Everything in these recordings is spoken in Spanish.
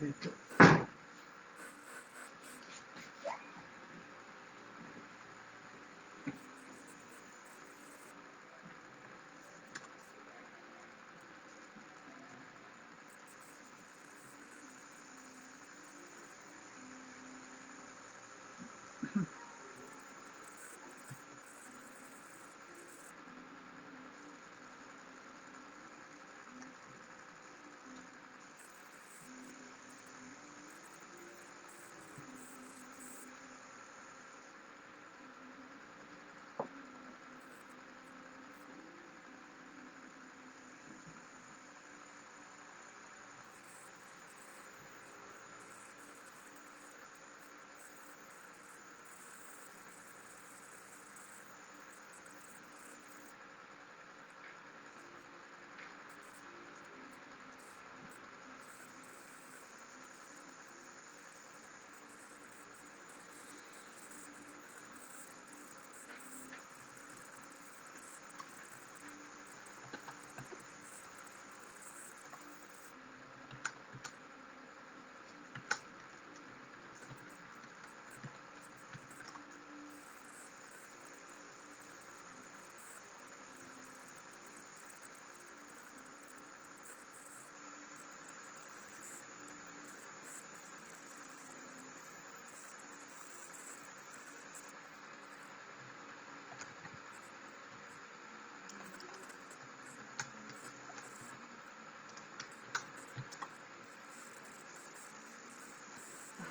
Perfecto.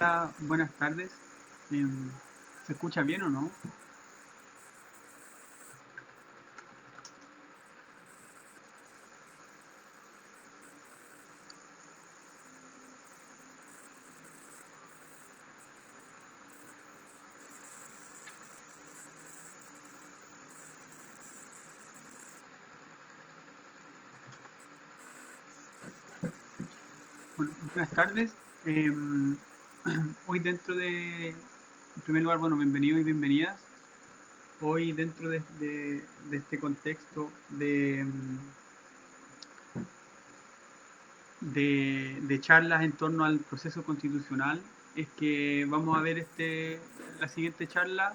Hola, buenas tardes. ¿Se escucha bien o no? Bueno, buenas tardes. Hoy en primer lugar, bueno, bienvenidos y bienvenidas. Hoy dentro de este contexto de charlas en torno al proceso constitucional, es que vamos a ver la siguiente charla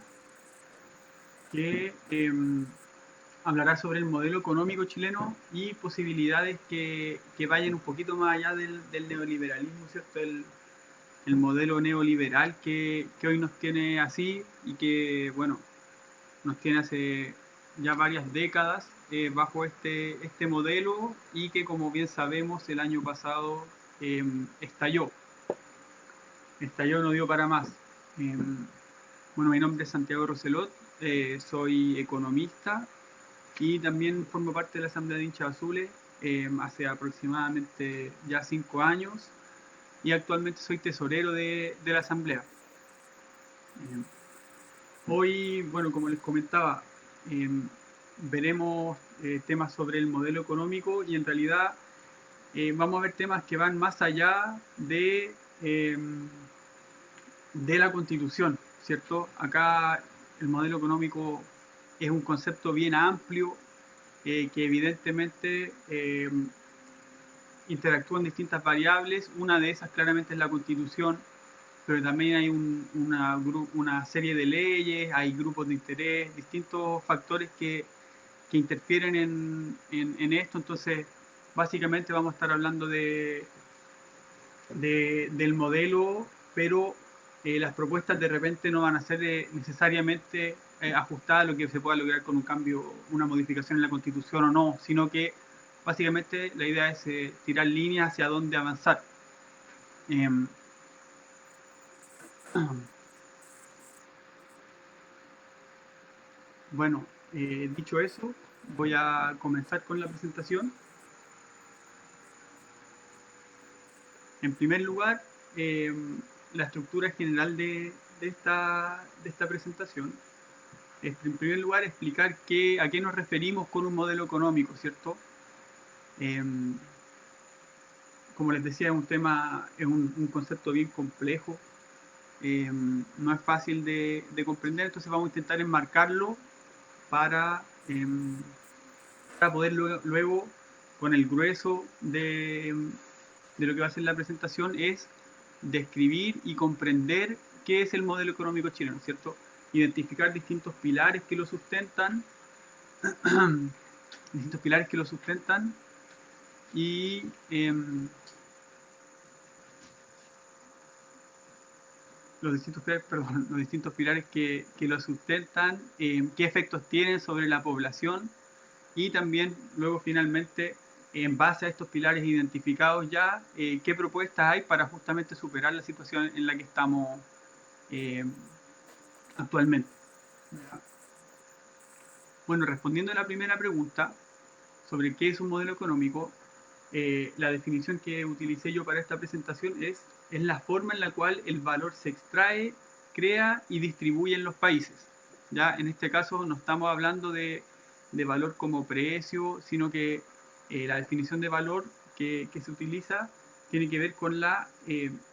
que hablará sobre el modelo económico chileno y posibilidades que vayan un poquito más allá del neoliberalismo, ¿cierto? El modelo neoliberal que hoy nos tiene así y que, bueno, nos tiene hace ya varias décadas bajo este modelo y que, como bien sabemos, el año pasado eh, estalló. Estalló, no dio para más. Eh, bueno, mi nombre es Santiago Roselot, soy economista y también formo parte de la Asamblea de Hinchas Azules hace aproximadamente ya 5 años y actualmente soy tesorero de la Asamblea. Eh, Hoy, bueno, como les comentaba, eh, veremos temas sobre el modelo económico y en realidad vamos a ver temas que van más allá de la Constitución, ¿cierto? Acá el modelo económico es un concepto bien amplio que evidentemente interactúan distintas variables. Una de esas claramente es la Constitución, pero también hay una serie de leyes, hay grupos de interés, distintos factores que interfieren en esto. Entonces, básicamente vamos a estar hablando del modelo, pero las propuestas de repente no van a ser necesariamente ajustadas a lo que se pueda lograr con un cambio, una modificación en la Constitución o no, sino que básicamente la idea es tirar líneas hacia dónde avanzar. Eh, bueno, dicho eso, voy a comenzar con la presentación. En primer lugar, la estructura general de esta presentación es, en primer lugar, explicar a qué nos referimos con un modelo económico, ¿cierto? Eh, Como les decía, es un tema, es un concepto bien complejo, no es fácil de comprender, entonces vamos a intentar enmarcarlo para, para poder luego, con el grueso de lo que va a ser la presentación, es describir y comprender qué es el modelo económico chileno, ¿cierto? Identificar distintos pilares que lo sustentan, distintos pilares que lo sustentan y los distintos pilares, perdón, los distintos pilares que lo sustentan, qué efectos tienen sobre la población y también luego finalmente en base a estos pilares identificados ya, qué propuestas hay para justamente superar la situación en la que estamos eh, actualmente. Bueno, respondiendo a la primera pregunta sobre qué es un modelo económico, la definición que utilicé yo para esta presentación es la forma en la cual el valor se extrae, crea y distribuye en los países. Ya en este caso no estamos hablando de valor como precio, sino que la definición de valor que se utiliza tiene que ver con la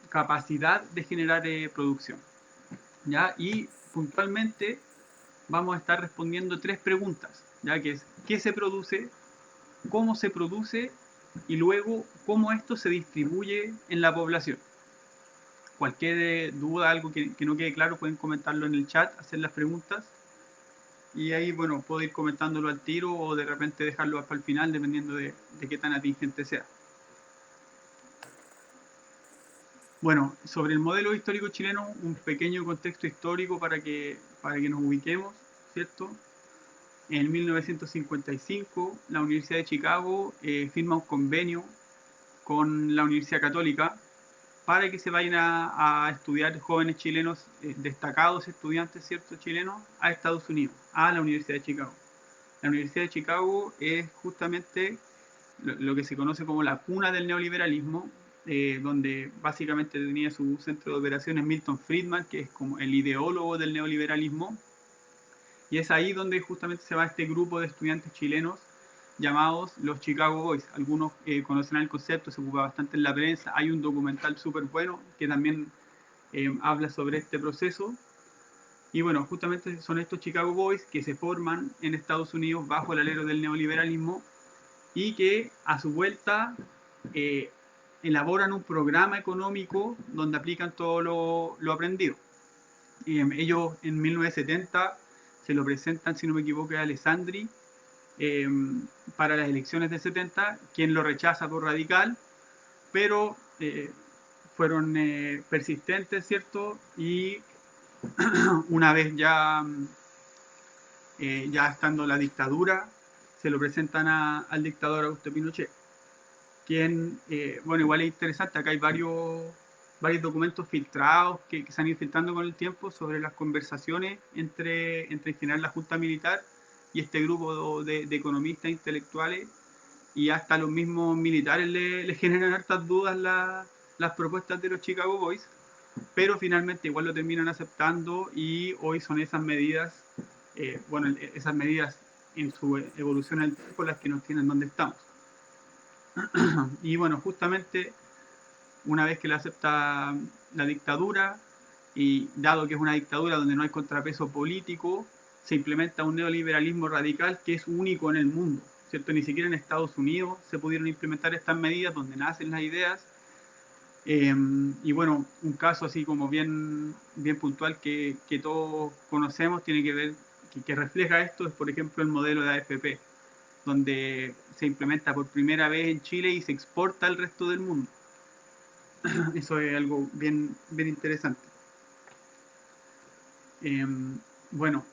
capacidad de generar producción. ¿Ya? Y puntualmente vamos a estar respondiendo tres preguntas, ya que es ¿qué se produce? ¿Cómo se produce? Y luego cómo esto se distribuye en la población. Cualquier duda, algo que no quede claro, pueden comentarlo en el chat, hacer las preguntas. Y ahí, bueno, puedo ir comentándolo al tiro o de repente dejarlo hasta el final, dependiendo de qué tan atingente sea. Bueno, sobre el modelo histórico chileno, un pequeño contexto histórico para que nos ubiquemos, ¿cierto? En 1955, la Universidad de Chicago firma un convenio con la Universidad Católica para que se vayan a estudiar jóvenes chilenos, destacados estudiantes, ¿cierto?, chilenos, a Estados Unidos, a la Universidad de Chicago. La Universidad de Chicago es justamente lo que se conoce como la cuna del neoliberalismo, donde básicamente tenía su centro de operaciones Milton Friedman, que es como el ideólogo del neoliberalismo, y es ahí donde justamente se va este grupo de estudiantes chilenos llamados los Chicago Boys. Algunos conocen el concepto, se ocupa bastante en la prensa. Hay un documental súper bueno que también habla sobre este proceso. Y bueno, justamente son estos Chicago Boys que se forman en Estados Unidos bajo el alero del neoliberalismo y que a su vuelta eh, elaboran un programa económico donde aplican todo lo aprendido. Ellos en 1970 se lo presentan, si no me equivoco, a Alessandri eh, para las elecciones del 70, quien lo rechaza por radical, pero fueron persistentes, ¿cierto? Y una vez ya estando la dictadura, se lo presentan al dictador Augusto Pinochet, quien, bueno, igual es interesante, acá hay varios documentos filtrados que se han ido filtrando con el tiempo sobre las conversaciones entre en general la Junta Militar y este grupo de economistas intelectuales, y hasta los mismos militares le generan hartas dudas las propuestas de los Chicago Boys, pero finalmente igual lo terminan aceptando y hoy son esas medidas, bueno, esas medidas en su evolución al tiempo las que nos tienen donde estamos. Y bueno, justamente una vez que le acepta la dictadura, y dado que es una dictadura donde no hay contrapeso político, se implementa un neoliberalismo radical que es único en el mundo, ¿cierto? Ni siquiera en Estados Unidos se pudieron implementar estas medidas donde nacen las ideas. Y bueno, un caso así como bien puntual que todos conocemos, tiene que ver, que refleja esto, es por ejemplo el modelo de AFP, donde se implementa por primera vez en Chile y se exporta al resto del mundo. Eso es algo bien interesante. Eh, bueno,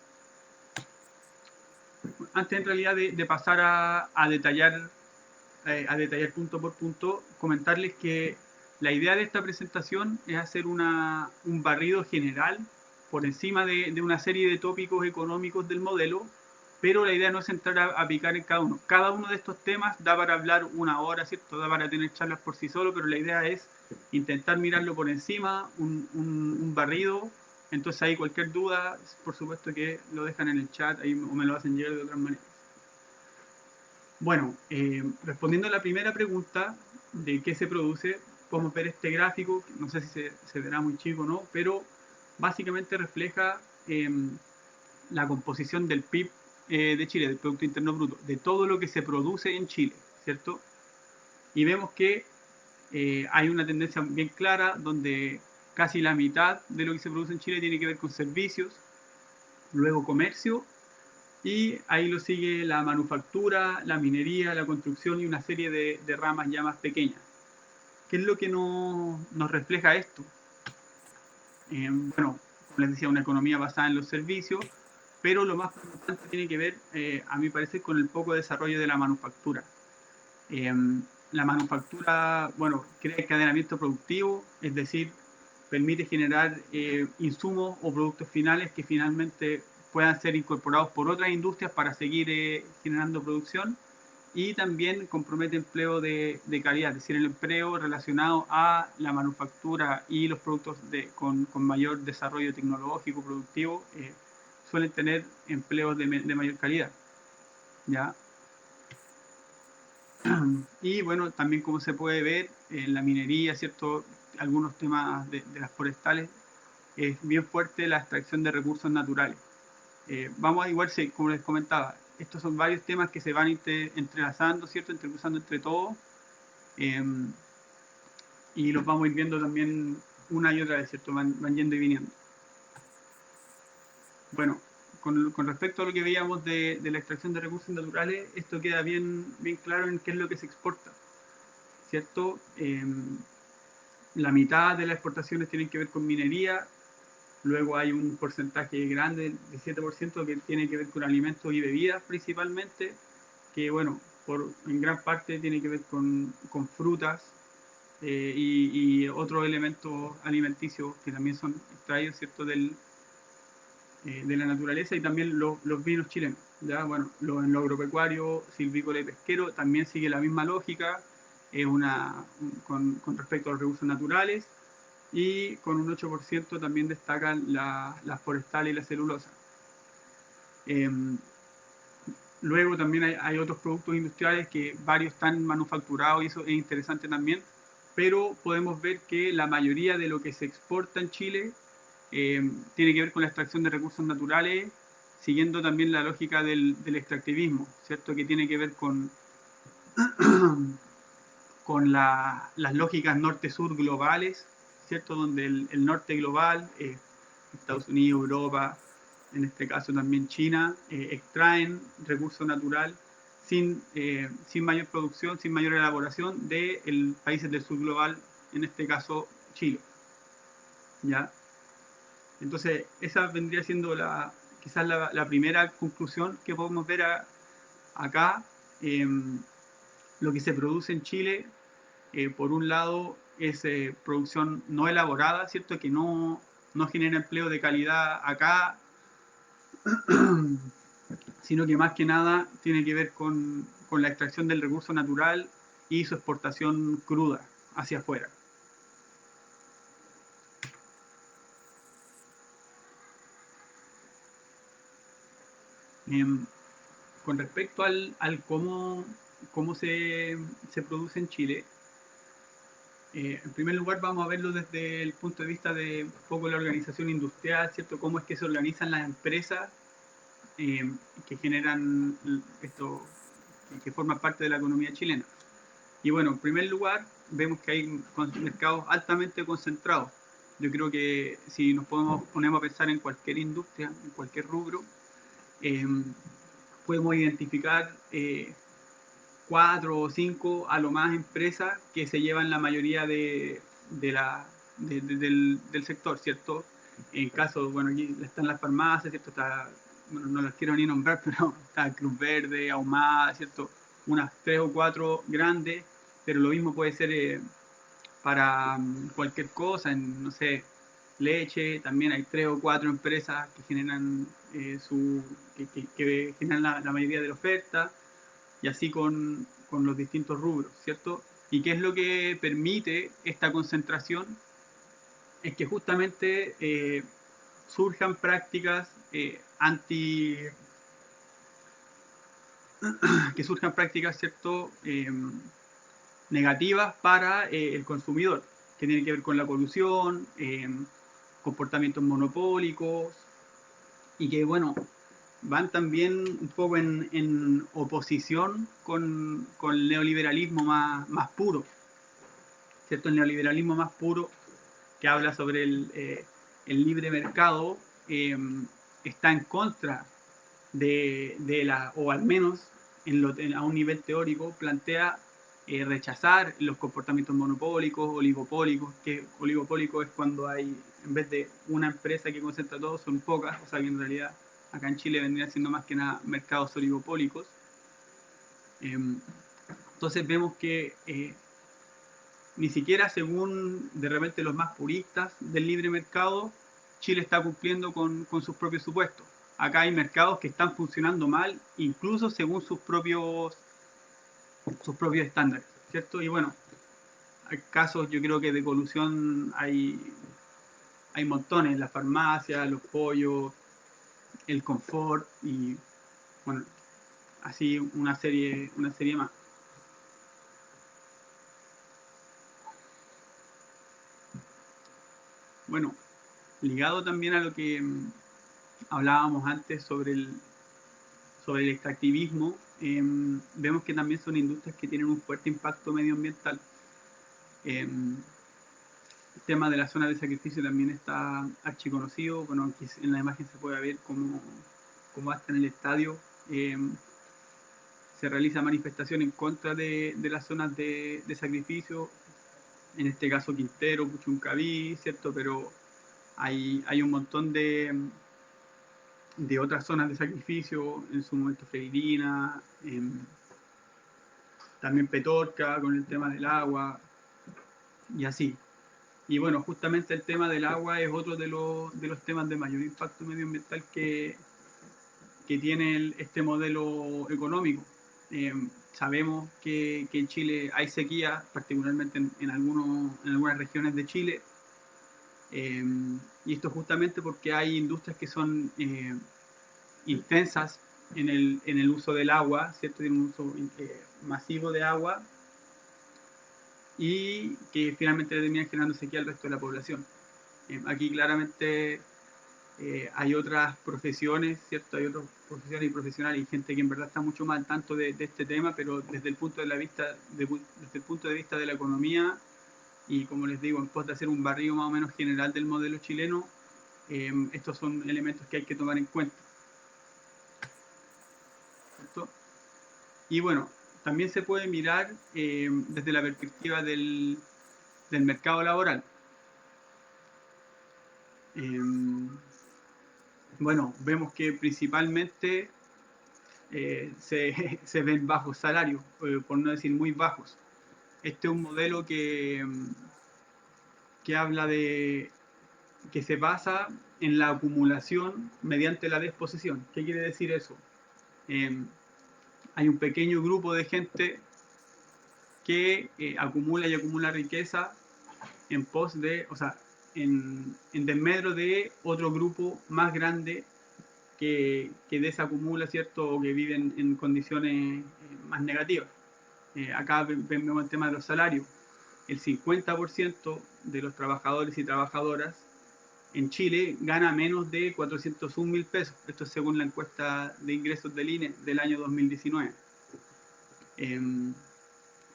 antes en realidad de pasar a detallar punto por punto, comentarles que la idea de esta presentación es hacer un barrido general por encima de una serie de tópicos económicos del modelo, pero la idea no es entrar a picar en cada uno. Cada uno de estos temas da para hablar una hora, ¿cierto? Da para tener charlas por sí solo, pero la idea es intentar mirarlo por encima, un barrido. Entonces ahí cualquier duda, por supuesto que lo dejan en el chat ahí, o me lo hacen llegar de otras maneras. Bueno, respondiendo a la primera pregunta de qué se produce, podemos ver este gráfico, no sé si se verá muy chico o no, pero básicamente refleja la composición del PIB de Chile, del Producto Interno Bruto, de todo lo que se produce en Chile, ¿cierto? Y vemos que hay una tendencia bien clara donde casi la mitad de lo que se produce en Chile tiene que ver con servicios, luego comercio, y ahí lo sigue la manufactura, la minería, la construcción y una serie de ramas ya más pequeñas. ¿Qué es lo que nos refleja esto? Bueno, como les decía, una economía basada en los servicios, pero lo más importante tiene que ver, a mi parecer, con el poco desarrollo de la manufactura. Eh, la manufactura, bueno, crea encadenamiento productivo, es decir, permite generar insumos o productos finales que finalmente puedan ser incorporados por otras industrias para seguir generando producción, y también compromete empleo de calidad, es decir, el empleo relacionado a la manufactura y los productos con mayor desarrollo tecnológico, productivo, suelen tener empleos de mayor calidad. ¿Ya? Y bueno, también como se puede ver en la minería, ¿cierto? Algunos temas de las forestales, es bien fuerte la extracción de recursos naturales. Vamos a igual, como les comentaba, estos son varios temas que se van entrelazando, ¿cierto? Entrecruzando entre todos, eh, y los vamos a ir viendo también una y otra vez, ¿cierto? Van yendo y viniendo. Bueno, con respecto a lo que veíamos de la extracción de recursos naturales, esto queda bien claro en qué es lo que se exporta, ¿cierto? La mitad de las exportaciones tienen que ver con minería, luego hay un porcentaje grande, de 7%, que tiene que ver con alimentos y bebidas principalmente, que bueno, en gran parte tiene que ver con frutas, y otros elementos alimenticios que también son extraídos, ¿cierto?, de la naturaleza, y también los vinos chilenos. ¿Ya? Bueno, en lo agropecuario, silvícola y pesquero también sigue la misma lógica, con respecto a los recursos naturales, y con un 8% también destacan las forestales y la celulosa. Eh, Luego también hay otros productos industriales que varios están manufacturados, y eso es interesante también, pero podemos ver que la mayoría de lo que se exporta en Chile tiene que ver con la extracción de recursos naturales, siguiendo también la lógica del extractivismo, ¿cierto? Que tiene que ver con las lógicas norte-sur globales, ¿cierto? Donde el norte global, Estados Unidos, Europa, en este caso también China, extraen recurso natural sin mayor producción, sin mayor elaboración de países del sur global, en este caso Chile. ¿Ya? Entonces, esa vendría siendo quizás la primera conclusión que podemos ver acá. Eh, lo que se produce en Chile, por un lado, es producción no elaborada, ¿cierto? Que no genera empleo de calidad acá, sino que más que nada tiene que ver con la extracción del recurso natural y su exportación cruda hacia afuera. Eh, con respecto al cómo se produce en Chile, en primer lugar vamos a verlo desde el punto de vista de un poco la organización industrial, ¿cierto? Cómo es que se organizan las empresas que generan esto, que forman parte de la economía chilena. Y bueno, en primer lugar, vemos que hay mercados altamente concentrados. Yo creo que si ponemos a pensar en cualquier industria, en cualquier rubro, eh, podemos identificar cuatro o cinco a lo más empresas que se llevan la mayoría del sector, ¿cierto? En caso, bueno, aquí están las farmacias, ¿cierto? Bueno, no las quiero ni nombrar, pero está Cruz Verde, Ahumada, ¿cierto? Unas tres o cuatro grandes, pero lo mismo puede ser para cualquier cosa, no sé, leche, también hay tres o cuatro empresas que generan que generan la mayoría de la oferta, y así con los distintos rubros, ¿cierto? ¿Y qué es lo que permite esta concentración? Es que justamente surjan prácticas que surjan prácticas, ¿cierto? Negativas para el consumidor, que tienen que ver con la colusión, comportamientos monopólicos, y que, bueno, van también un poco en oposición con el neoliberalismo más puro, ¿cierto? El neoliberalismo más puro, que habla sobre el libre mercado, está en contra o al menos a un nivel teórico, plantea rechazar los comportamientos monopólicos, oligopólicos, que oligopólico es cuando hay, en vez de una empresa que concentra todo, son pocas, o sea que en realidad acá en Chile vendrían siendo más que nada mercados oligopólicos. Entonces vemos que ni siquiera según de repente los más puristas del libre mercado, Chile está cumpliendo con sus propios supuestos. Acá hay mercados que están funcionando mal, incluso según sus propios estándares, ¿cierto? Y bueno, hay casos, yo creo que de colusión hay montones, las farmacias, los pollos, el confort y bueno, así una serie más. Bueno, ligado también a lo que hablábamos antes sobre el extractivismo, vemos que también son industrias que tienen un fuerte impacto medioambiental. El tema de la zona de sacrificio también está archiconocido. Bueno, aquí en la imagen se puede ver cómo hasta en el estadio se realiza manifestación en contra de las zonas de sacrificio, en este caso Quintero, Puchuncaví, ¿cierto? Pero hay un montón de otras zonas de sacrificio, en su momento Freirina, también Petorca con el tema del agua y así. Y bueno, justamente el tema del agua es otro de los temas de mayor impacto medioambiental que tiene este modelo económico. Sabemos que en Chile hay sequía, particularmente en algunas regiones de Chile, eh, y esto justamente porque hay industrias que son intensas en el uso del agua, ¿cierto? Tienen un uso masivo de agua y que finalmente terminan generando sequía al resto de la población. Aquí claramente hay otras profesiones, ¿cierto? Hay otras profesiones y profesionales y gente que en verdad está mucho más al tanto de este tema, pero desde el punto de vista de la economía y como les digo, en pos de hacer un barrido más o menos general del modelo chileno, estos son elementos que hay que tomar en cuenta, ¿cierto? Y bueno, también se puede mirar desde la perspectiva del mercado laboral. Eh, bueno, vemos que principalmente se ven bajos salarios, por no decir muy bajos. Este es un modelo que habla que se basa en la acumulación mediante la desposesión. ¿Qué quiere decir eso? Eh, Hay un pequeño grupo de gente que acumula y acumula riqueza en pos de, o sea, en desmedro de otro grupo más grande que desacumula, ¿cierto? O que vive en condiciones más negativas. Acá vemos el tema de los salarios. El 50% de los trabajadores y trabajadoras en Chile gana menos de 401.000 pesos. Esto es según la encuesta de ingresos del INE del año 2019. Eh,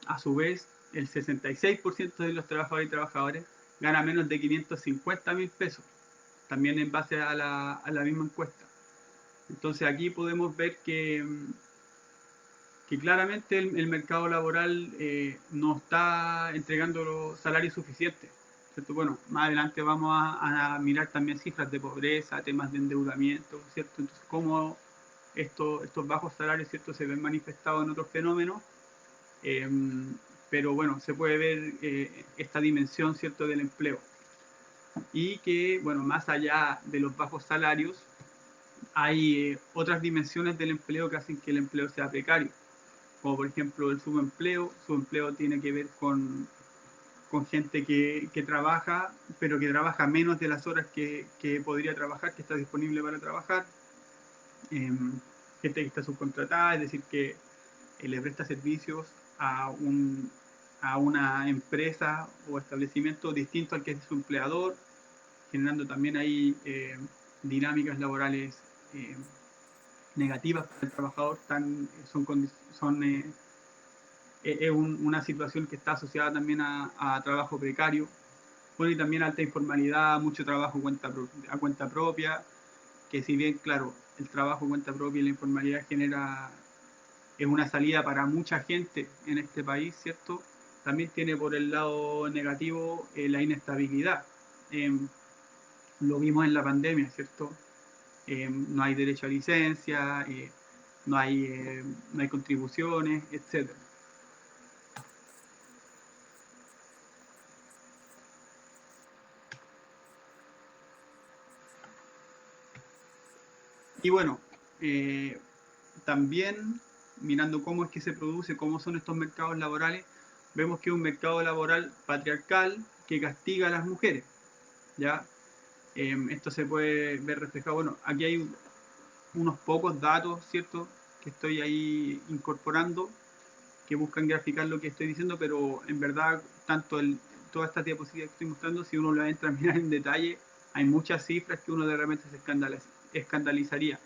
a su vez, el 66% de los trabajadores y trabajadoras gana menos de 550.000 pesos, también en base a la misma encuesta. Entonces aquí podemos ver que claramente el mercado laboral no está entregando los salarios suficientes, ¿cierto? Bueno, más adelante vamos a mirar también cifras de pobreza, temas de endeudamiento, ¿cierto? Entonces, cómo estos bajos salarios, ¿cierto?, se ven manifestados en otros fenómenos, eh, pero bueno, se puede ver esta dimensión, ¿cierto?, del empleo. Y que, bueno, más allá de los bajos salarios, hay otras dimensiones del empleo que hacen que el empleo sea precario, como por ejemplo el subempleo. Subempleo tiene que ver con gente que trabaja, pero que trabaja menos de las horas que podría trabajar, que está disponible para trabajar. Gente que está subcontratada, es decir, que le presta servicios a una empresa o establecimiento distinto al que es su empleador, generando también ahí dinámicas laborales negativas para el trabajador, son es una situación que está asociada también a trabajo precario. Bueno, y también alta informalidad, mucho trabajo a cuenta propia, que si bien, claro, el trabajo a cuenta propia y la informalidad es una salida para mucha gente en este país, ¿cierto? También tiene por el lado negativo la inestabilidad. Eh, lo vimos en la pandemia, ¿cierto? No hay derecho a licencia, no, hay, no hay contribuciones, etcétera. Y bueno, eh, también mirando cómo es que se produce, cómo son estos mercados laborales, vemos que es un mercado laboral patriarcal que castiga a las mujeres, ¿ya? Esto se puede ver reflejado, bueno, aquí hay unos pocos datos, ¿cierto?, que estoy ahí incorporando, que buscan graficar lo que estoy diciendo, pero en verdad, todas estas diapositivas que estoy mostrando, si uno las entra a mirar en detalle, hay muchas cifras que uno de repente escandalizaría.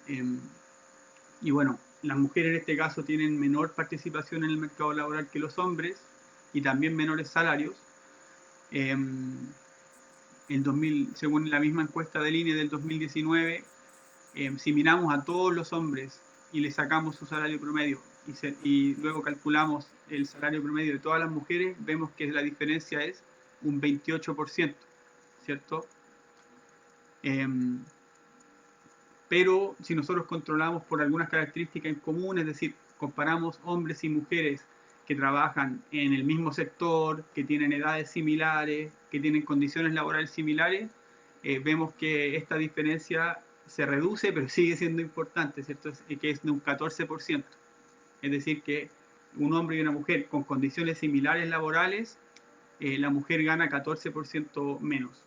Eh, y bueno, las mujeres en este caso tienen menor participación en el mercado laboral que los hombres y también menores salarios. Eh, según la misma encuesta del INE del 2019, si miramos a todos los hombres y le sacamos su salario promedio y luego calculamos el salario promedio de todas las mujeres, vemos que la diferencia es un 28%, ¿cierto? Eh, pero si nosotros controlamos por algunas características en común, es decir, comparamos hombres y mujeres que trabajan en el mismo sector, que tienen edades similares, que tienen condiciones laborales similares, vemos que esta diferencia se reduce, pero sigue siendo importante, ¿cierto? Que es de un 14%. Es decir, que un hombre y una mujer con condiciones similares laborales, la mujer gana 14% menos.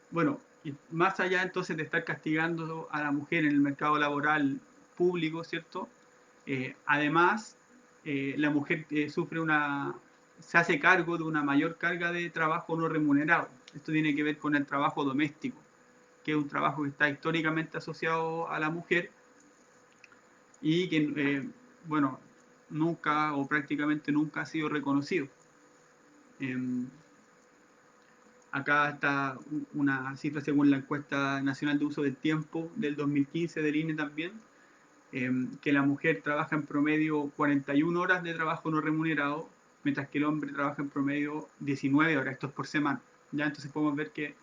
Bueno, y más allá entonces de estar castigando a la mujer en el mercado laboral público, ¿cierto? Además, la mujer se hace cargo de una mayor carga de trabajo no remunerado. Esto tiene que ver con el trabajo doméstico, que es un trabajo que está históricamente asociado a la mujer y que, bueno, nunca o prácticamente nunca ha sido reconocido. Eh, Acá está una cifra según la encuesta nacional de uso del tiempo del 2015 del INE también, que la mujer trabaja en promedio 41 horas de trabajo no remunerado, mientras que el hombre trabaja en promedio 19 horas, esto es por semana. ¿Ya? Entonces podemos ver que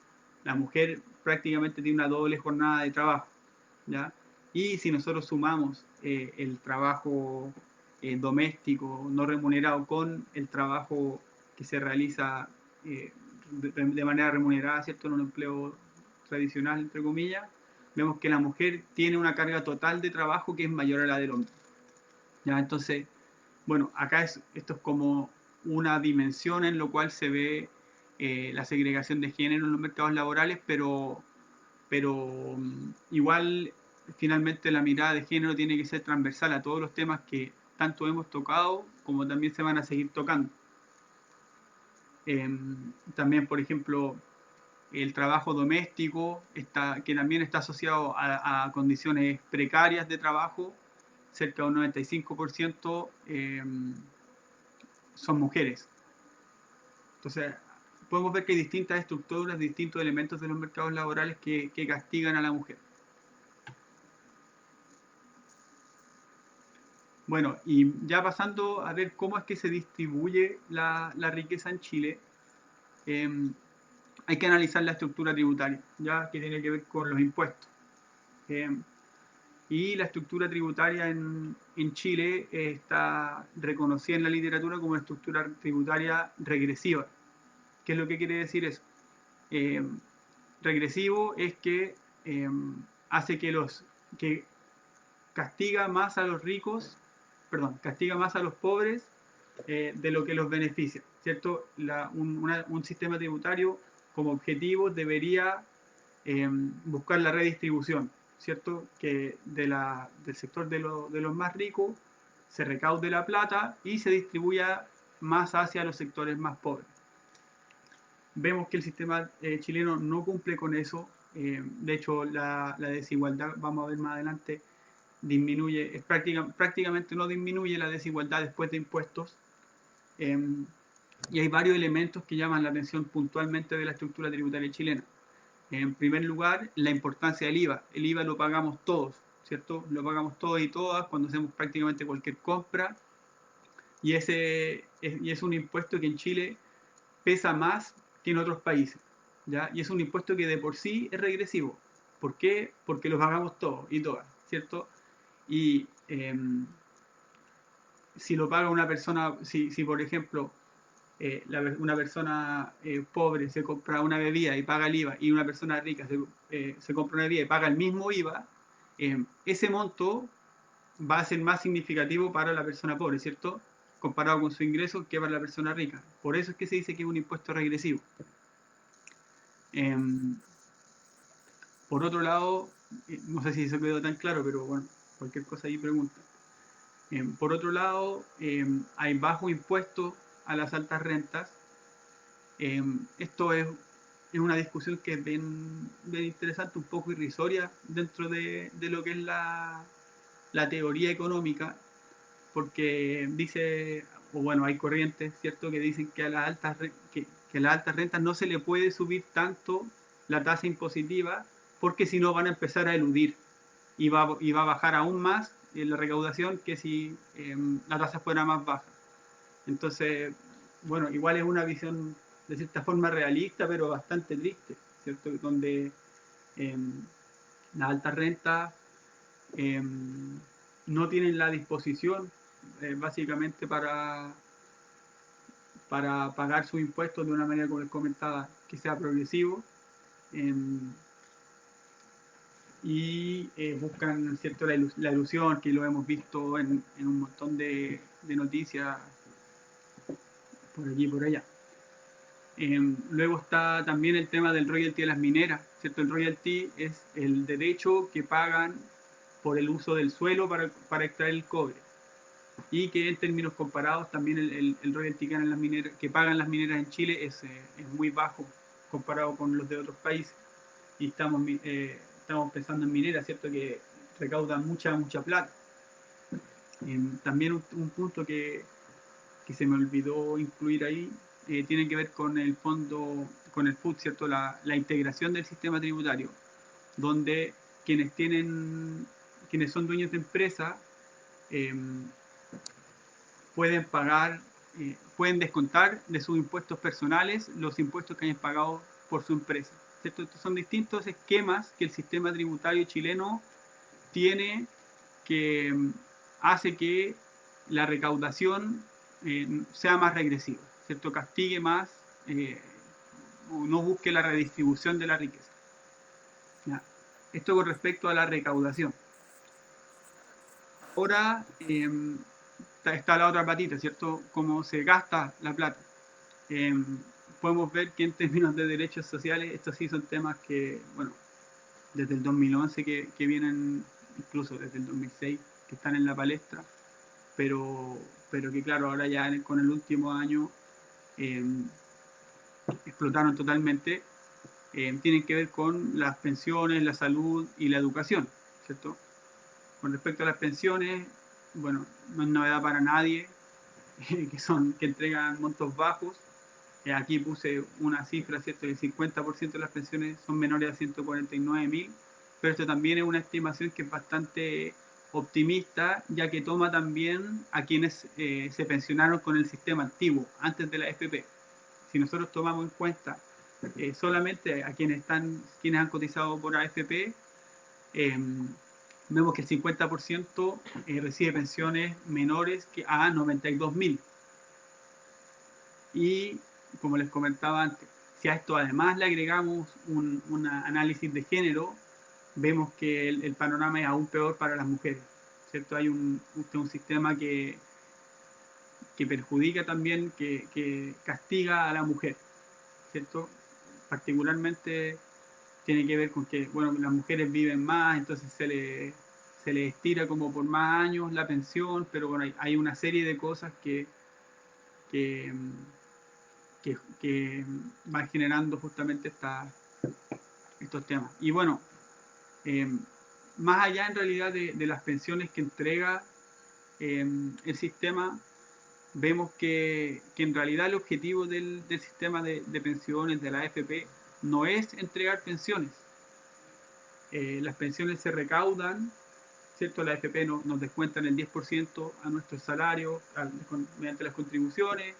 la mujer prácticamente tiene una doble jornada de trabajo. ¿Ya? Y si nosotros sumamos el trabajo doméstico no remunerado con el trabajo que se realiza eh, de manera remunerada, ¿cierto?, en un empleo tradicional, entre comillas, vemos que la mujer tiene una carga total de trabajo que es mayor a la del hombre. ¿Ya? Entonces, bueno, acá esto es como una dimensión en lo cual se ve la segregación de género en los mercados laborales, pero igual finalmente la mirada de género tiene que ser transversal a todos los temas que tanto hemos tocado como también se van a seguir tocando. Eh, También, por ejemplo, el trabajo doméstico, que también está asociado a condiciones precarias de trabajo, cerca de un 95% son mujeres. Entonces, podemos ver que hay distintas estructuras, distintos elementos de los mercados laborales que castigan a la mujer. Bueno, y ya pasando a ver cómo es que se distribuye la riqueza en Chile, eh, hay que analizar la estructura tributaria, ya que tiene que ver con los impuestos. Eh, y la estructura tributaria en Chile está reconocida en la literatura como una estructura tributaria regresiva. ¿Qué es lo que quiere decir eso? Eh, Regresivo es que hace que castiga más a los ricos, perdón, castiga más a los pobres de lo que los beneficia, ¿cierto? Un sistema tributario como objetivo debería buscar la redistribución, ¿cierto? Que del sector de los más ricos se recaude la plata y se distribuya más hacia los sectores más pobres. Vemos que el sistema chileno no cumple con eso. De hecho, la desigualdad, vamos a ver más adelante, disminuye, prácticamente no disminuye la desigualdad después de impuestos. Y hay varios elementos que llaman la atención puntualmente de la estructura tributaria chilena. En primer lugar, la importancia del IVA. El IVA lo pagamos todos, ¿cierto? Lo pagamos todos y todas cuando hacemos prácticamente cualquier compra. Y es un impuesto que en Chile pesa más que en otros países, ¿ya? Y es un impuesto que de por sí es regresivo. ¿Por qué? Porque lo pagamos todos y todas, ¿cierto? Y si lo paga una persona, si por ejemplo una persona pobre se compra una bebida y paga el IVA y una persona rica se compra una bebida y paga el mismo IVA, ese monto va a ser más significativo para la persona pobre, ¿cierto? Comparado con su ingreso que para la persona rica. Por eso es que se dice que es un impuesto regresivo. Eh, por otro lado, no sé si se quedó tan claro, pero bueno, cualquier cosa ahí pregunta. Por otro lado, hay bajo impuesto a las altas rentas. Esto es una discusión que es bien interesante, un poco irrisoria dentro de lo que es la teoría económica, porque dice, o bueno, hay corrientes, ¿cierto?, que dicen que a que a las altas rentas no se le puede subir tanto la tasa impositiva, porque si no van a empezar a eludir y va a bajar aún más la recaudación que si la tasa fuera más baja. Entonces, bueno, igual es una visión de cierta forma realista, pero bastante triste, ¿cierto? Donde eh, las altas rentas eh, no tienen la disposición básicamente para pagar sus impuestos de una manera, como les comentaba, que sea progresivo. Eh, y buscan, ¿cierto?, la ilusión, que lo hemos visto en un montón de noticias por aquí y por allá. Luego está también el tema del royalty de las mineras, ¿cierto? El royalty es el derecho que pagan por el uso del suelo para extraer el cobre. Y que en términos comparados también el royalty que pagan las mineras en Chile es muy bajo comparado con los de otros países. Y estamos pensando en mineras, ¿cierto? Que recaudan mucha plata. También un punto que se me olvidó incluir ahí, tiene que ver con el fondo, con el FUT, ¿cierto? La integración del sistema tributario, donde quienes son dueños de empresa eh, pueden pagar, pueden descontar de sus impuestos personales los impuestos que hayan pagado por su empresa, ¿cierto? Estos son distintos esquemas que el sistema tributario chileno tiene, que hace que la recaudación sea más regresiva, ¿cierto? Castigue más, o no busque la redistribución de la riqueza. ¿Ya? Esto con respecto a la recaudación. Ahora está la otra patita, ¿cierto? Cómo se gasta la plata. Eh, Podemos ver que en términos de derechos sociales, estos sí son temas que, bueno, desde el 2011 que vienen, incluso desde el 2006, que están en la palestra, pero, pero que claro, ahora ya con el último año eh, explotaron totalmente. Tienen que ver con las pensiones, la salud y la educación, ¿cierto? Con respecto a las pensiones, bueno, no es novedad para nadie que entregan montos bajos. Aquí puse una cifra, ¿cierto? El 50% de las pensiones son menores a 149.000, pero esto también es una estimación que es bastante optimista, ya que toma también a quienes se pensionaron con el sistema antiguo, antes de la FP. Si nosotros tomamos en cuenta solamente a quienes han cotizado por AFP, eh, vemos que el 50% recibe pensiones menores que a 92.000. Y como les comentaba antes, si a esto además le agregamos un análisis de género, vemos que el panorama es aún peor para las mujeres, ¿cierto? Hay un sistema que perjudica también, que castiga a la mujer, ¿cierto? Particularmente tiene que ver con que, bueno, las mujeres viven más, entonces se les estira como por más años la pensión, pero bueno, hay una serie de cosas que, que van generando justamente estos temas. Y bueno, eh, más allá en realidad de las pensiones que entrega el sistema, vemos que en realidad el objetivo del sistema de pensiones, de la AFP, no es entregar pensiones. Las pensiones se recaudan, ¿cierto? La AFP nos descuentan el 10% a nuestro salario mediante las contribuciones,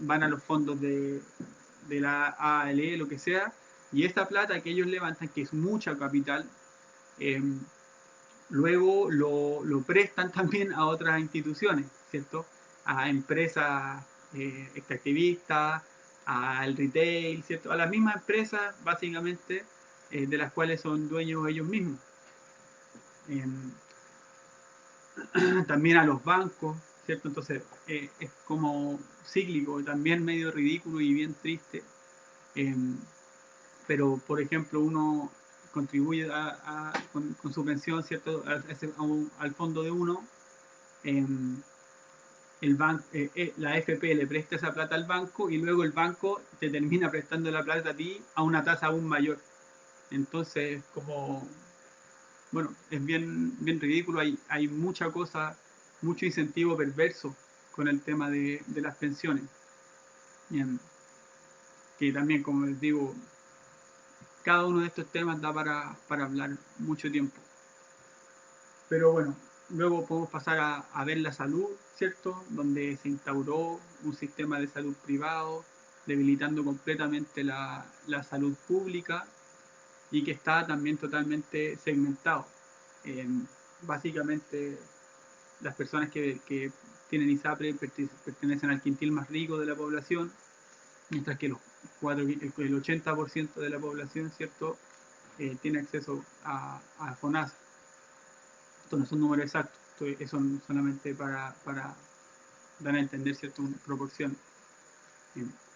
van a los fondos de la ALE, lo que sea, y esta plata que ellos levantan, que es mucha capital, eh, luego lo prestan también a otras instituciones, ¿cierto? A empresas extractivistas, al retail, ¿cierto? A las mismas empresas, básicamente, de las cuales son dueños ellos mismos. Eh, también a los bancos, ¿cierto? Entonces, es como cíclico, también medio ridículo y bien triste. Eh, pero, por ejemplo, uno contribuye con su pensión, ¿cierto? Al fondo de uno, eh, la FP le presta esa plata al banco y luego el banco te termina prestando la plata a ti a una tasa aún mayor. Entonces, como, bueno, es bien ridículo, hay mucha cosa, mucho incentivo perverso con el tema de las pensiones. Bien, que también, como les digo, cada uno de estos temas da para hablar mucho tiempo. Pero bueno, luego podemos pasar a ver la salud, ¿cierto? Donde se instauró un sistema de salud privado, debilitando completamente la salud pública y que está también totalmente segmentado. Eh, básicamente, las personas que tienen ISAPRE pertenecen al quintil más rico de la población, mientras que el 80% de la población, ¿cierto?, tiene acceso a FONASA. Esto no es un número exacto, esto es solamente para dar a entender ciertas proporciones.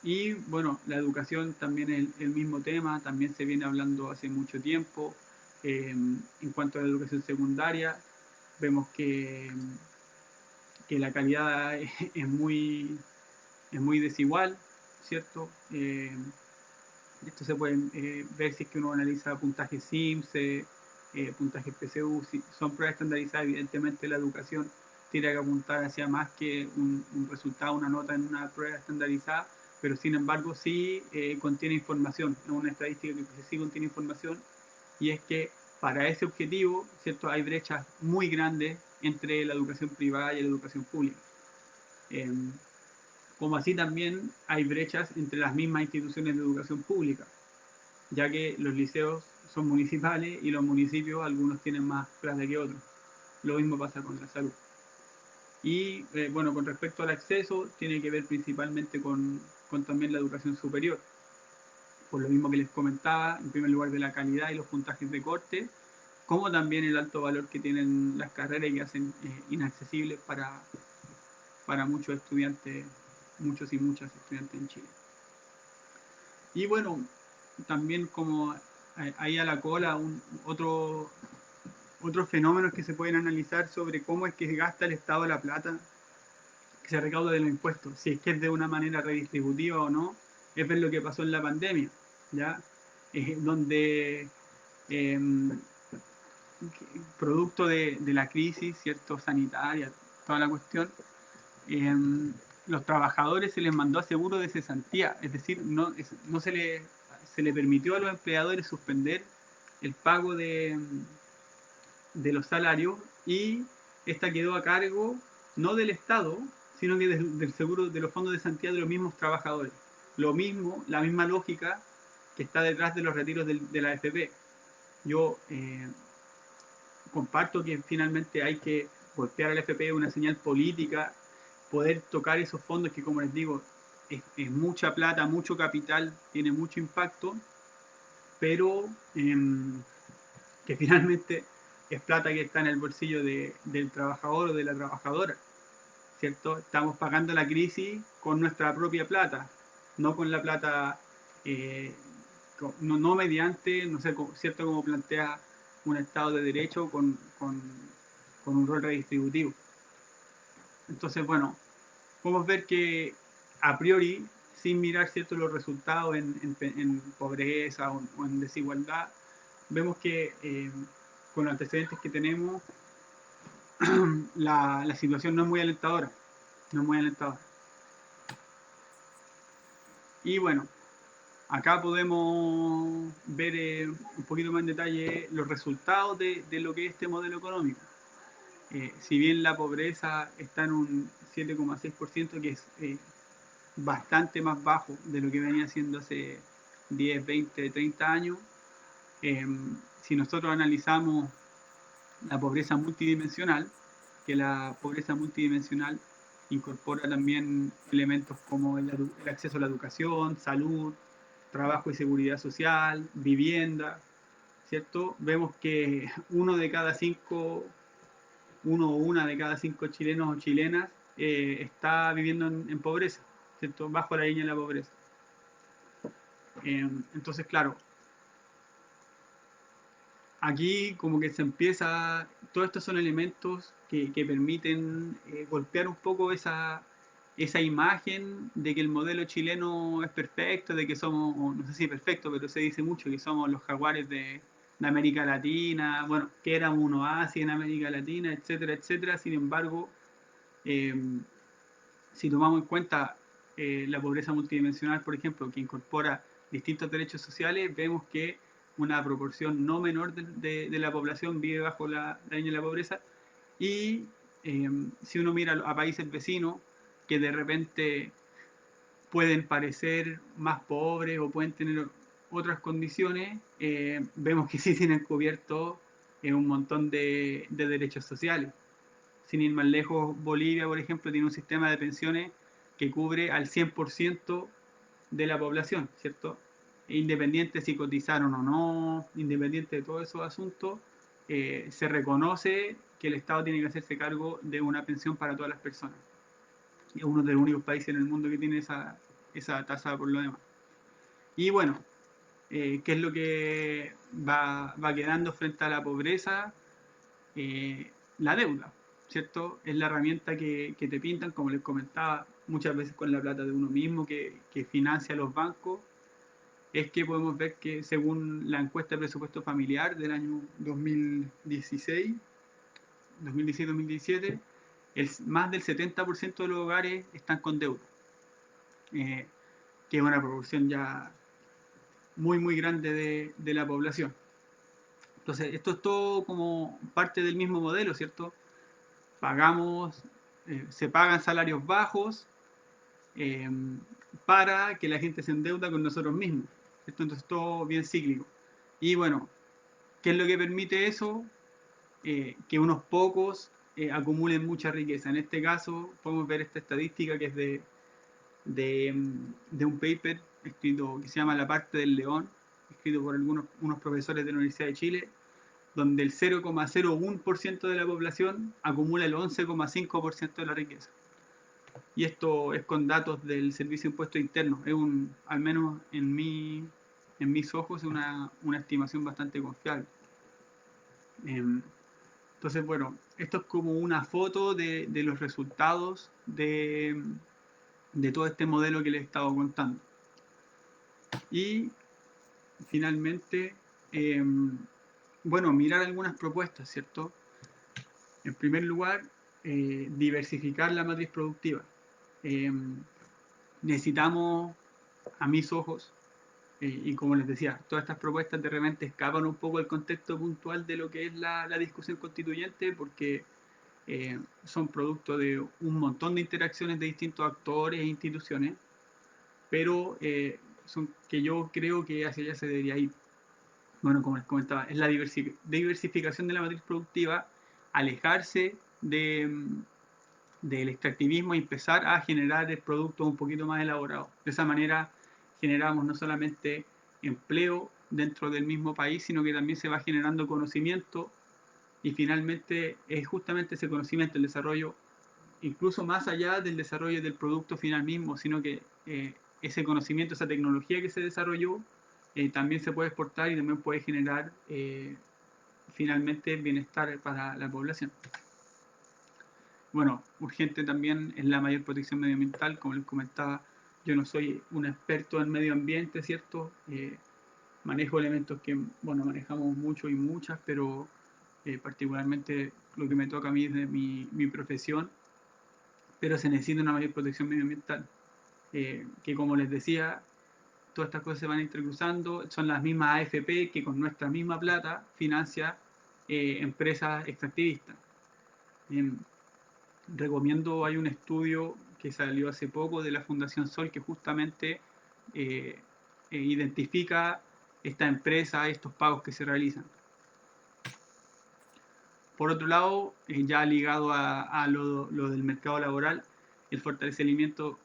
Y bueno, la educación también es el mismo tema, también se viene hablando hace mucho tiempo. En cuanto a la educación secundaria, vemos que la calidad es muy desigual, ¿cierto? Esto se puede ver si es que uno analiza puntajes SIMSE, puntajes PSU, si son pruebas estandarizadas, evidentemente la educación tiene que apuntar hacia más que un resultado, una nota en una prueba estandarizada, pero sin embargo sí contiene información, es una estadística que sí contiene información, y es que para ese objetivo, ¿cierto?, hay brechas muy grandes entre la educación privada y la educación pública. Eh, como así también hay brechas entre las mismas instituciones de educación pública, ya que los liceos son municipales y los municipios algunos tienen más plata que otros. Lo mismo pasa con la salud. Y bueno, con respecto al acceso, tiene que ver principalmente con también la educación superior. Por lo mismo que les comentaba, en primer lugar de la calidad y los puntajes de corte, como también el alto valor que tienen las carreras y que hacen inaccesibles para muchos estudiantes, muchos y muchas estudiantes en Chile. Y bueno, también como ahí a la cola, otros fenómenos que se pueden analizar sobre cómo es que gasta el Estado la plata que se recauda de los impuestos, si es que es de una manera redistributiva o no, es ver lo que pasó en la pandemia, ¿ya? Donde eh, producto de la crisis, ¿cierto?, sanitaria, toda la cuestión, eh, los trabajadores se les mandó a seguro de cesantía, es decir, no se le permitió a los empleadores suspender el pago de los salarios y esta quedó a cargo no del Estado, sino que del seguro de los fondos de cesantía de los mismos trabajadores. Lo mismo, la misma lógica que está detrás de los retiros de la AFP. Yo comparto que finalmente hay que golpear al FP, una señal política, poder tocar esos fondos que, como les digo, es mucha plata, mucho capital, tiene mucho impacto, pero que finalmente es plata que está en el bolsillo del trabajador o de la trabajadora, ¿cierto? Estamos pagando la crisis con nuestra propia plata, no con la plata, eh, no mediante, no sé, ¿cierto? Como plantea un Estado de Derecho con un rol redistributivo. Entonces, bueno, podemos ver que a priori, sin mirar cierto los resultados en pobreza o en desigualdad, vemos que con los antecedentes que tenemos, la situación no es muy alentadora. No es muy alentadora. Y bueno, acá podemos ver un poquito más en detalle los resultados de lo que es este modelo económico. Si bien la pobreza está en un 7,6%, que es bastante más bajo de lo que venía siendo hace 10, 20, 30 años, eh, si nosotros analizamos la pobreza multidimensional, que la pobreza multidimensional incorpora también elementos como el acceso a la educación, salud, trabajo y seguridad social, vivienda, ¿cierto? Vemos que uno o una de cada cinco chilenos o chilenas está viviendo en pobreza, ¿cierto? Bajo la línea de la pobreza. Entonces, claro, aquí como que se empieza, todos estos son elementos que permiten golpear un poco esa imagen de que el modelo chileno es perfecto, de que somos, no sé si perfecto, pero se dice mucho que somos los jaguares de América Latina, bueno, que éramos un oasis en América Latina, etcétera, etcétera. Sin embargo, eh, si tomamos en cuenta la pobreza multidimensional, por ejemplo, que incorpora distintos derechos sociales, vemos que una proporción no menor de la población vive bajo la línea de la pobreza. Y si uno mira a países vecinos que de repente pueden parecer más pobres o pueden tener otras condiciones, vemos que sí tienen cubierto un montón de derechos sociales. Sin ir más lejos, Bolivia, por ejemplo, tiene un sistema de pensiones que cubre al 100% de la población, ¿cierto? Independiente si cotizaron o no, independiente de todos esos asuntos, se reconoce que el Estado tiene que hacerse cargo de una pensión para todas las personas. Es uno de los únicos países en el mundo que tiene esa tasa por lo demás. Y bueno, ¿qué es lo que va quedando frente a la pobreza? La deuda, ¿cierto? Es la herramienta que te pintan, como les comentaba, muchas veces con la plata de uno mismo que financia los bancos. Es que podemos ver que según la encuesta de presupuesto familiar del año 2016, 2017, más del 70% de los hogares están con deuda, eh, que es una proporción ya muy, muy grande de la población. Entonces, esto es todo como parte del mismo modelo, ¿cierto? Pagamos, se pagan salarios bajos eh, para que la gente se endeuda con nosotros mismos. Esto entonces todo bien cíclico. Y bueno, ¿qué es lo que permite eso? Que unos pocos acumulen mucha riqueza. En este caso, podemos ver esta estadística que es de un paper escrito que se llama La parte del león, escrito por unos profesores de la Universidad de Chile, donde el 0,01% de la población acumula el 11,5% de la riqueza. Y esto es con datos del Servicio de Impuestos Internos. Al menos en mis ojos, una estimación bastante confiable. Entonces, bueno, esto es como una foto de los resultados de todo este modelo que les he estado contando. Y finalmente, eh, bueno, mirar algunas propuestas, ¿cierto? En primer lugar, diversificar la matriz productiva. Eh, necesitamos, a mis ojos, y como les decía, todas estas propuestas de repente escapan un poco del contexto puntual de lo que es la discusión constituyente, porque son producto de un montón de interacciones de distintos actores e instituciones, pero son que yo creo que hacia allá se debería ir. Bueno, como les comentaba, es la diversificación de la matriz productiva, alejarse del extractivismo y empezar a generar productos un poquito más elaborados. De esa manera generamos no solamente empleo dentro del mismo país, sino que también se va generando conocimiento y finalmente es justamente ese conocimiento, el desarrollo, incluso más allá del desarrollo del producto final mismo, sino que ese conocimiento, esa tecnología que se desarrolló, también se puede exportar y también puede generar finalmente bienestar para la población. Bueno, urgente también es la mayor protección medioambiental, como les comentaba, yo no soy un experto en medio ambiente, ¿cierto? Manejo elementos que, bueno, manejamos mucho y muchas, pero particularmente lo que me toca a mí de mi profesión, pero se necesita una mayor protección medioambiental, que como les decía, todas estas cosas se van intercruzando, son las mismas AFP que con nuestra misma plata financia empresas extractivistas. Recomiendo, hay un estudio que salió hace poco de la Fundación Sol que justamente identifica esta empresa, estos pagos que se realizan. Por otro lado, ya ligado a lo del mercado laboral, el fortalecimiento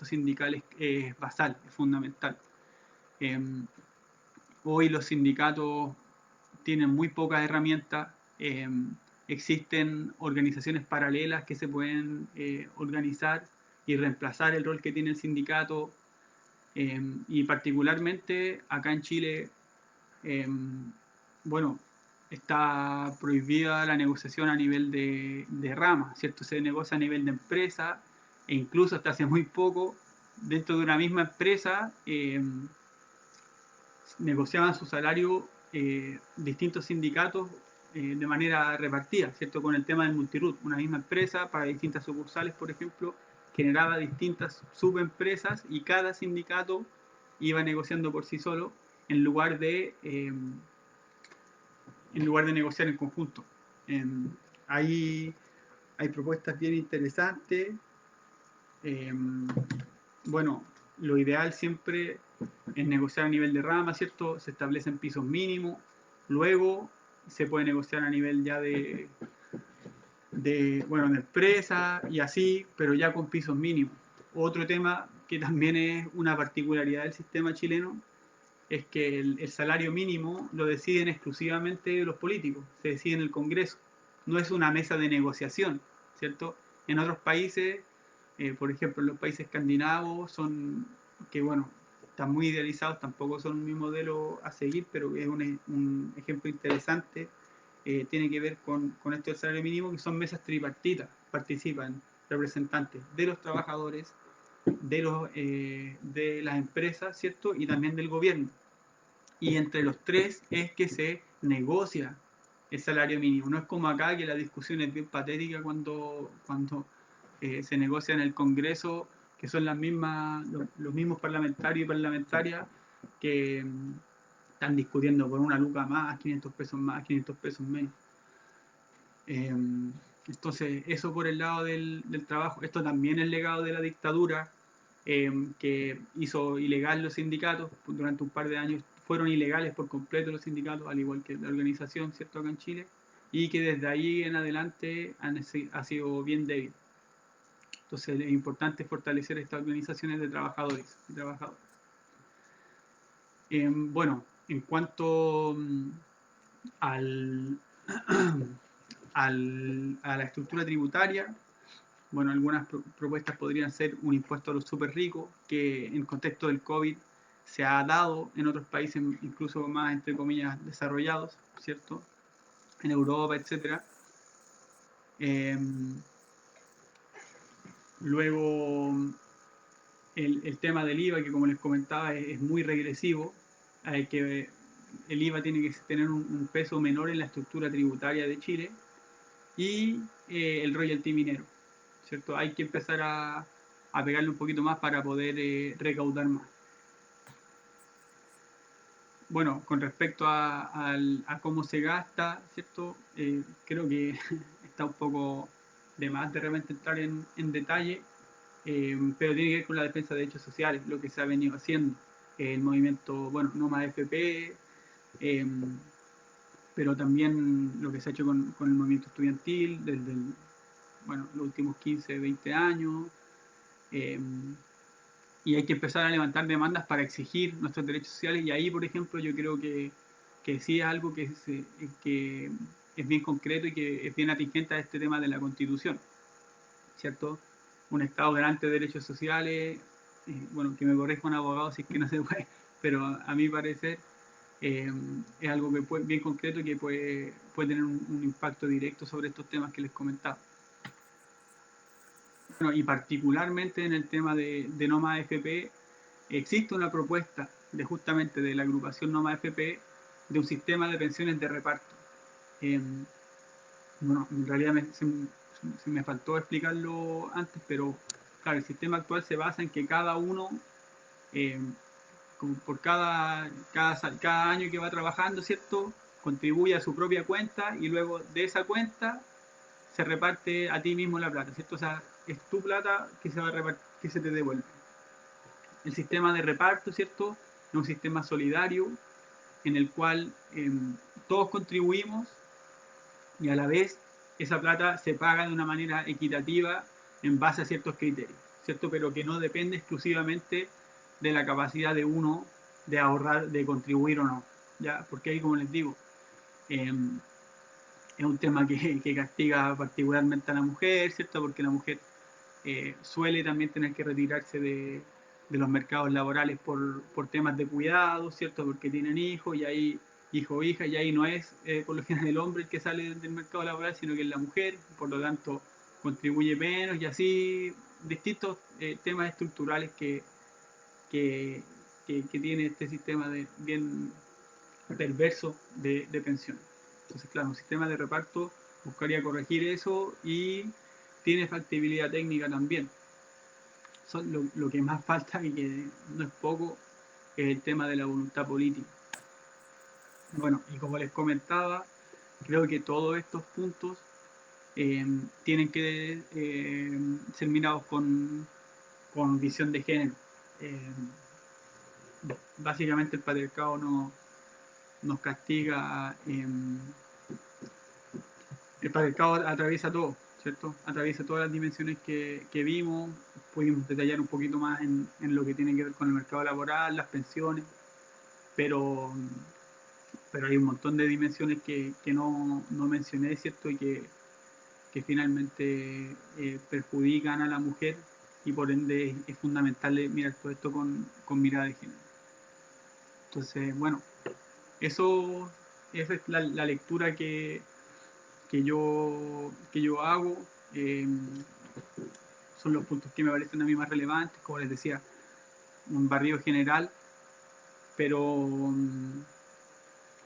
sindical es basal, es fundamental. Hoy los sindicatos tienen muy pocas herramientas, existen organizaciones paralelas que se pueden organizar y reemplazar el rol que tiene el sindicato, y particularmente acá en Chile, bueno, está prohibida la negociación a nivel de rama, ¿cierto? Se negocia a nivel de empresa e incluso hasta hace muy poco, dentro de una misma empresa, negociaban su salario distintos sindicatos de manera repartida, ¿cierto? Con el tema del multiroot, una misma empresa para distintas sucursales, por ejemplo, generaba distintas subempresas y cada sindicato iba negociando por sí solo en lugar de negociar en conjunto. Eh, hay, hay propuestas bien interesantes. Eh, bueno, lo ideal siempre es negociar a nivel de rama, ¿cierto? Se establecen pisos mínimos, luego se puede negociar a nivel ya de empresa y así, pero ya con pisos mínimos. Otro tema que también es una particularidad del sistema chileno es que el salario mínimo lo deciden exclusivamente los políticos, se decide en el Congreso, no es una mesa de negociación, ¿cierto? En otros países, por ejemplo, en los países escandinavos, que bueno, están muy idealizados, tampoco son mi modelo a seguir, pero es un ejemplo interesante, tiene que ver con esto del salario mínimo, que son mesas tripartitas, participan representantes de los trabajadores, de las empresas, ¿cierto? Y también del gobierno. Y entre los tres es que se negocia el salario mínimo. No es como acá que la discusión es bien patética cuando se negocia en el Congreso, que son los mismos parlamentarios y parlamentarias que están discutiendo por una luca más, 500 pesos menos. Eh, entonces, eso por el lado del trabajo. Esto también es legado de la dictadura, que hizo ilegal los sindicatos. Durante un par de años fueron ilegales por completo los sindicatos, al igual que la organización, ¿cierto?, acá en Chile, y que desde ahí en adelante ha sido bien débil. Entonces, es importante fortalecer estas organizaciones de trabajadores y trabajadoras. Bueno, en cuanto al, a la estructura tributaria, bueno, algunas propuestas podrían ser un impuesto a los súper ricos, que en contexto del COVID se ha dado en otros países, incluso más, entre comillas, desarrollados, ¿cierto? En Europa, etcétera. Luego, el tema del IVA, que como les comentaba, es muy regresivo. El IVA tiene que tener un peso menor en la estructura tributaria de Chile. Y el royalty minero, ¿cierto? Hay que empezar a pegarle un poquito más para poder recaudar más. Bueno, con respecto a cómo se gasta, ¿cierto? Creo que está un poco de más de repente entrar en detalle, pero tiene que ver con la defensa de derechos sociales, lo que se ha venido haciendo. El movimiento, bueno, no más FP, pero también lo que se ha hecho con el movimiento estudiantil desde los últimos 15, 20 años. Eh, y hay que empezar a levantar demandas para exigir nuestros derechos sociales, y ahí, por ejemplo, yo creo que sí es algo que es bien concreto y que es bien atingente a este tema de la Constitución, ¿cierto? Un Estado garante de derechos sociales, bueno, que me corrija un abogado si es que no se puede, pero a mi parecer es algo que bien concreto y que puede tener un impacto directo sobre estos temas que les comentaba. Bueno, y particularmente en el tema de Noma AFP, existe una propuesta justamente de la agrupación Noma AFP de un sistema de pensiones de reparto. Bueno, en realidad se me faltó explicarlo antes, pero claro, el sistema actual se basa en que cada uno, eh, como por cada año que va trabajando, ¿cierto? Contribuye a su propia cuenta y luego de esa cuenta se reparte a ti mismo la plata, ¿cierto? O sea, es tu plata que se va a repartir, que se te devuelve. El sistema de reparto, ¿cierto? Es un sistema solidario en el cual todos contribuimos y a la vez esa plata se paga de una manera equitativa en base a ciertos criterios, ¿cierto? Pero que no depende exclusivamente de la capacidad de uno de ahorrar, de contribuir o no, ¿ya? Porque ahí, como les digo, eh, es un tema que castiga particularmente a la mujer, ¿cierto? Porque la mujer suele también tener que retirarse de los mercados laborales por temas de cuidado, ¿cierto? Porque tienen hijos y ahí hijo o hija, y ahí no es por lo general el hombre el que sale del mercado laboral, sino que es la mujer, por lo tanto contribuye menos y así distintos temas estructurales que, que tiene este sistema de, bien perverso de pensiones. Entonces, claro, un sistema de reparto buscaría corregir eso y tiene factibilidad técnica también. Son lo que más falta y que no es poco es el tema de la voluntad política. Bueno, y como les comentaba, creo que todos estos puntos tienen que ser mirados con visión de género. Eh, Básicamente el patriarcado nos castiga, el patriarcado atraviesa todo, ¿cierto? Atraviesa todas las dimensiones que vimos, pudimos detallar un poquito más en lo que tiene que ver con el mercado laboral, las pensiones, pero, pero hay un montón de dimensiones que no mencioné, ¿cierto? Y que finalmente perjudican a la mujer y por ende es fundamental mirar todo esto con mirada de género. Entonces, bueno, eso, esa es la lectura que yo hago. Eh, Son los puntos que me parecen a mí más relevantes, como les decía, un barrido general, pero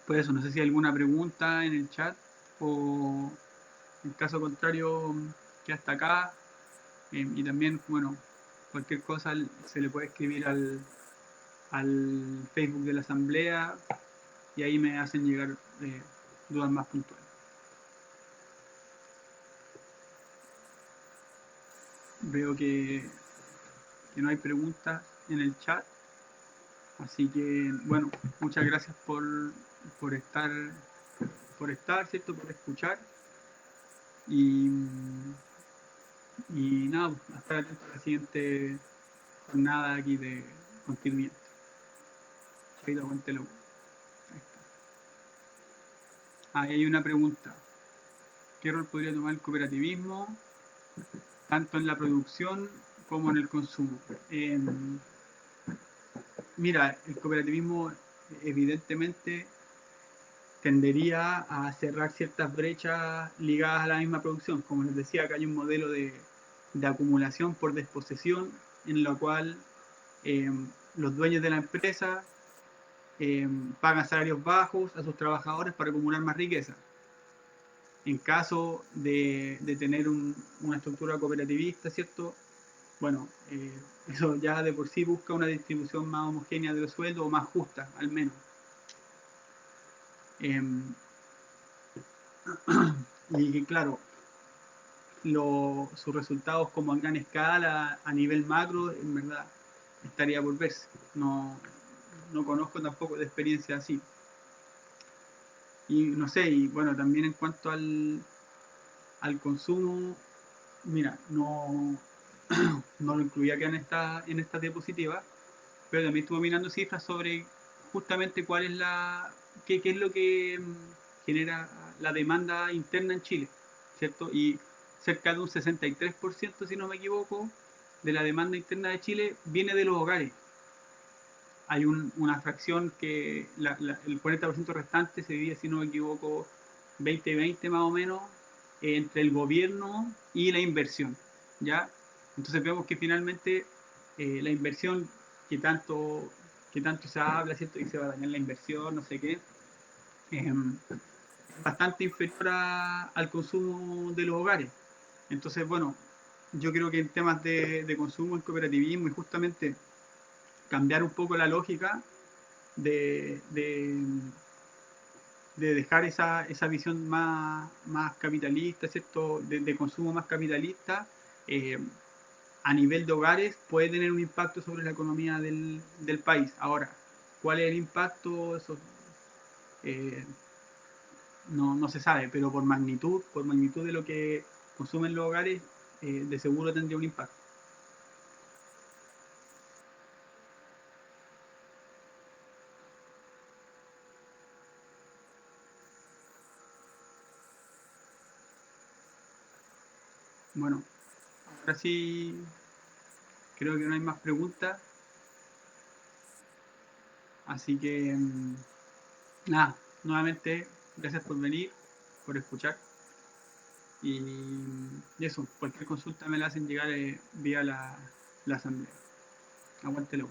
por eso, no sé si hay alguna pregunta en el chat o en caso contrario, que hasta acá. Y también, bueno, cualquier cosa se le puede escribir al Facebook de la Asamblea y ahí me hacen llegar dudas más puntuales. Veo que no hay preguntas en el chat, así que, bueno, muchas gracias por estar, ¿cierto? Por escuchar y, y nada, estar atento a la siguiente jornada aquí de constituyente. Ahí lo cuente luego. Ahí está. Ahí hay una pregunta. ¿Qué rol podría tomar el cooperativismo, tanto en la producción como en el consumo? Mira, el cooperativismo evidentemente tendería a cerrar ciertas brechas ligadas a la misma producción. Como les decía, acá hay un modelo de acumulación por desposesión en la cual eh, los dueños de la empresa pagan salarios bajos a sus trabajadores para acumular más riqueza. En caso de tener una estructura cooperativista, ¿cierto? Bueno, eso ya de por sí busca una distribución más homogénea de los sueldos o más justa, al menos. Eh, y claro, sus resultados como a gran escala, a nivel macro, en verdad, estaría por verse. No conozco tampoco de experiencia así. Y no sé, y bueno, también en cuanto al consumo, mira, no lo incluía acá en esta diapositiva, pero también estuve mirando cifras sobre justamente cuál es qué es lo que genera la demanda interna en Chile, ¿cierto? Y cerca de un 63%, si no me equivoco, de la demanda interna de Chile viene de los hogares. Hay una fracción que el 40% restante se divide, si no me equivoco, 20-20 más o menos, entre el gobierno y la inversión, ¿ya? Entonces vemos que finalmente la inversión que tanto, que tanto se habla, ¿cierto? Y se va a dañar la inversión, no sé qué, eh, bastante inferior al consumo de los hogares. Entonces, bueno, yo creo que en temas de consumo, en cooperativismo y justamente cambiar un poco la lógica de, de, de dejar esa visión más capitalista, ¿cierto? De consumo más capitalista, eh, a nivel de hogares puede tener un impacto sobre la economía del país. Ahora, ¿cuál es el impacto? Eso eh, no se sabe, pero por magnitud de lo que consumen los hogares, de seguro tendría un impacto. Bueno, ahora sí creo que no hay más preguntas, así que nada, nuevamente gracias por venir, por escuchar y eso, cualquier consulta me la hacen llegar vía la asamblea. Aguántelo.